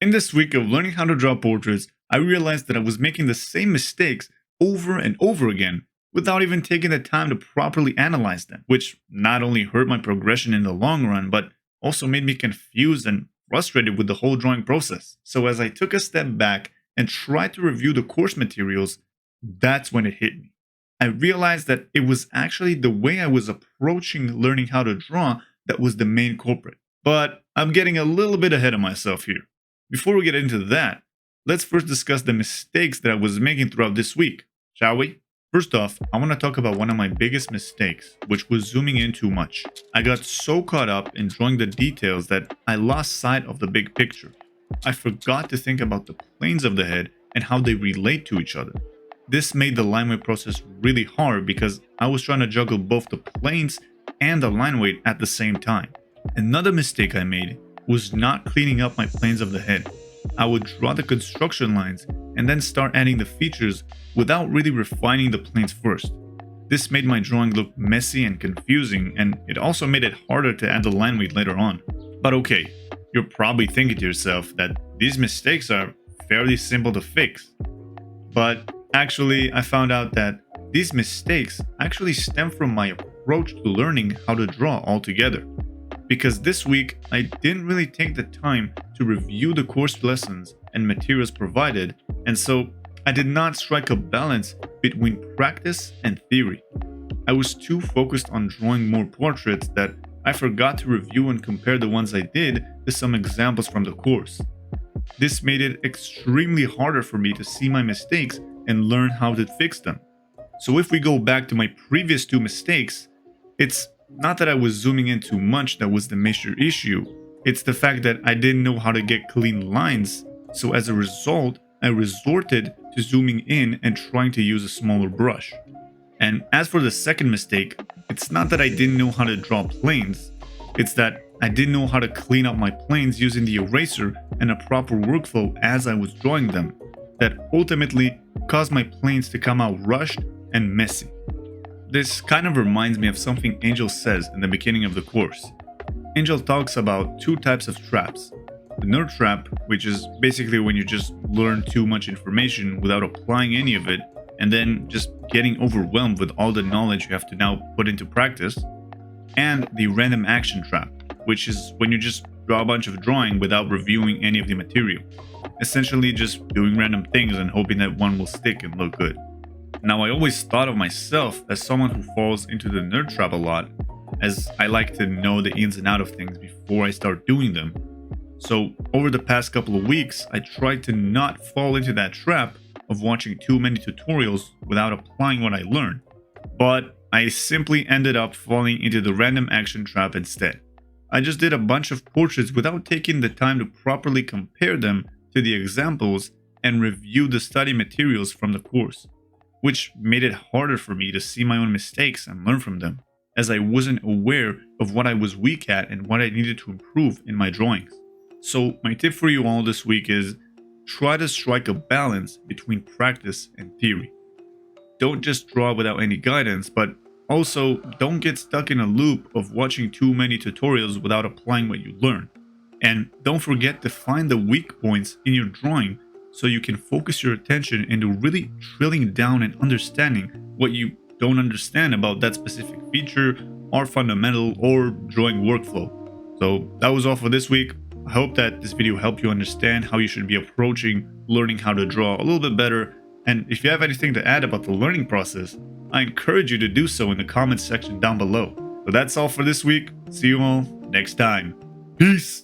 In this week of learning how to draw portraits, I realized that I was making the same mistakes over and over again without even taking the time to properly analyze them, which not only hurt my progression in the long run, but also made me confused and frustrated with the whole drawing process. So, as I took a step back and tried to review the course materials, that's when it hit me. I realized that it was actually the way I was approaching learning how to draw that was the main culprit. But I'm getting a little bit ahead of myself here. Before we get into that, let's first discuss the mistakes that I was making throughout this week, shall we? First off, I want to talk about one of my biggest mistakes, which was zooming in too much. I got so caught up in drawing the details that I lost sight of the big picture. I forgot to think about the planes of the head and how they relate to each other. This made the line weight process really hard because I was trying to juggle both the planes and the line weight at the same time. Another mistake I made was not cleaning up my planes of the head. I would draw the construction lines and then start adding the features without really refining the planes first. This made my drawing look messy and confusing, and it also made it harder to add the line weight later on. But okay, you're probably thinking to yourself that these mistakes are fairly simple to fix. But actually, I found out that these mistakes actually stem from my approach to learning how to draw altogether. Because this week, I didn't really take the time to review the course lessons and materials provided, and so I did not strike a balance between practice and theory. I was too focused on drawing more portraits that I forgot to review and compare the ones I did to some examples from the course. This made it extremely harder for me to see my mistakes and learn how to fix them. So if we go back to my previous two mistakes, it's not that I was zooming in too much that was the major issue, it's the fact that I didn't know how to get clean lines, so as a result, I resorted to zooming in and trying to use a smaller brush. And as for the second mistake, it's not that I didn't know how to draw planes, it's that I didn't know how to clean up my planes using the eraser and a proper workflow as I was drawing them, that ultimately caused my planes to come out rushed and messy. This kind of reminds me of something Angel says in the beginning of the course. Angel talks about two types of traps. The nerd trap, which is basically when you just learn too much information without applying any of it, and then just getting overwhelmed with all the knowledge you have to now put into practice. And the random action trap, which is when you just draw a bunch of drawing without reviewing any of the material. Essentially just doing random things and hoping that one will stick and look good. Now, I always thought of myself as someone who falls into the nerd trap a lot, as I like to know the ins and outs of things before I start doing them. So, over the past couple of weeks, I tried to not fall into that trap of watching too many tutorials without applying what I learned. But I simply ended up falling into the random action trap instead. I just did a bunch of portraits without taking the time to properly compare them to the examples and review the study materials from the course, which made it harder for me to see my own mistakes and learn from them, as I wasn't aware of what I was weak at and what I needed to improve in my drawings. So my tip for you all this week is try to strike a balance between practice and theory. Don't just draw without any guidance, but also don't get stuck in a loop of watching too many tutorials without applying what you learn. And don't forget to find the weak points in your drawing so you can focus your attention into really drilling down and understanding what you don't understand about that specific feature or fundamental or drawing workflow. So that was all for this week. I hope that this video helped you understand how you should be approaching learning how to draw a little bit better. And if you have anything to add about the learning process, I encourage you to do so in the comments section down below. So that's all for this week. See you all next time. Peace!